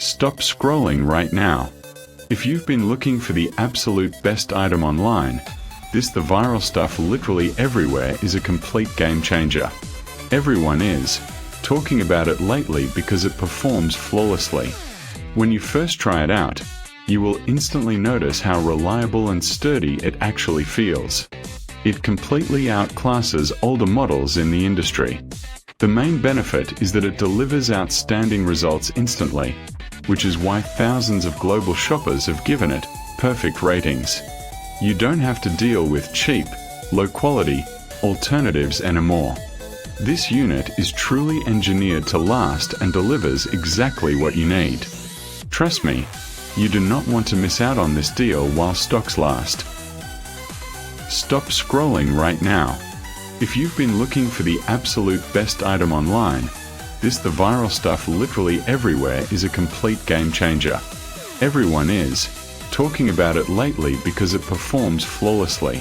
Stop scrolling right now. If you've been looking for the absolute best item online, the viral stuff literally everywhere is a complete game changer. Everyone is talking about it lately because it performs flawlessly. When you first try it out, you will instantly notice how reliable and sturdy it actually feels. It completely outclasses older models in the industry. The main benefit is that it delivers outstanding results instantly, which is why thousands of global shoppers have given it perfect ratings. You don't have to deal with cheap, low-quality alternatives anymore. This unit is truly engineered to last and delivers exactly what you need. Trust me, you do not want to miss out on this deal while stocks last. Stop scrolling right now. If you've been looking for the absolute best item online, the viral stuff literally everywhere is a complete game changer. Everyone is talking about it lately because it performs flawlessly.